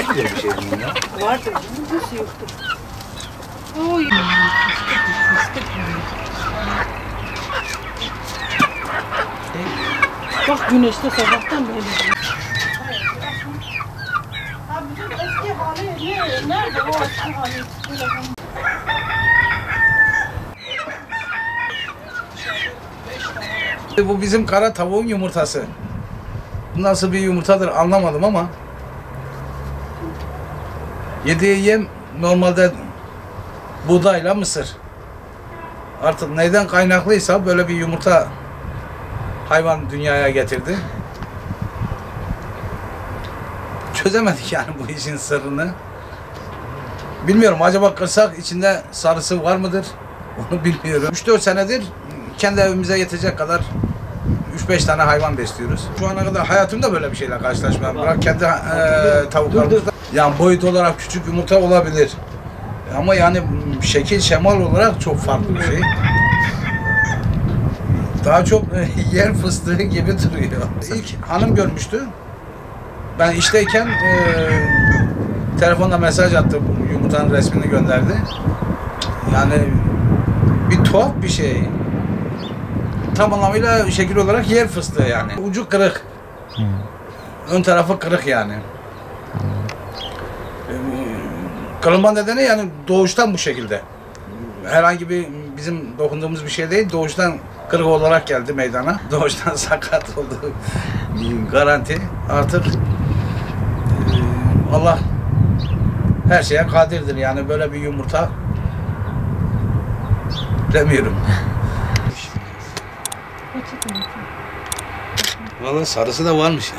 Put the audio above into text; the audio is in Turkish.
Var mı böyle bir şey bunun ya? Vardır. Nasıl yoktur? Oy. Bak güneşte sabahtan beri. Ha bütün eski hali nerede o eski hali? Bu bizim kara tavuğun yumurtası. Bu nasıl bir yumurtadır anlamadım ama yediği yem normalde buğdayla mısır. Artık neyden kaynaklıysa böyle bir yumurta hayvan dünyaya getirdi. Çözemedik yani bu işin sırrını. Bilmiyorum, acaba kırsak içinde sarısı var mıdır? Onu bilmiyorum. 3-4 senedir kendi evimize yetecek kadar 3-5 tane hayvan besliyoruz. Şu ana kadar hayatımda böyle bir şeyle karşılaşmam. Bırak kendi tavuklarımızda. Yani boyut olarak küçük yumurta olabilir. Ama yani şekil şemal olarak çok farklı bir şey. Daha çok yer fıstığı gibi duruyor. İlk hanım görmüştü. Ben işteyken telefonla mesaj attı, yumurtanın resmini gönderdi. Yani bir tuhaf bir şey. Tam anlamıyla şekil olarak yer fıstığı yani. Ucu kırık. Ön tarafı kırık yani. Kırılma nedeni yani doğuştan bu şekilde. Herhangi bir bizim dokunduğumuz bir şey değil. Doğuştan kırık olarak geldi meydana. Doğuştan sakat oldu. Garanti. Artık Allah her şeye kadirdir yani, böyle bir yumurta demiyorum. Vallahi sarısı da varmış.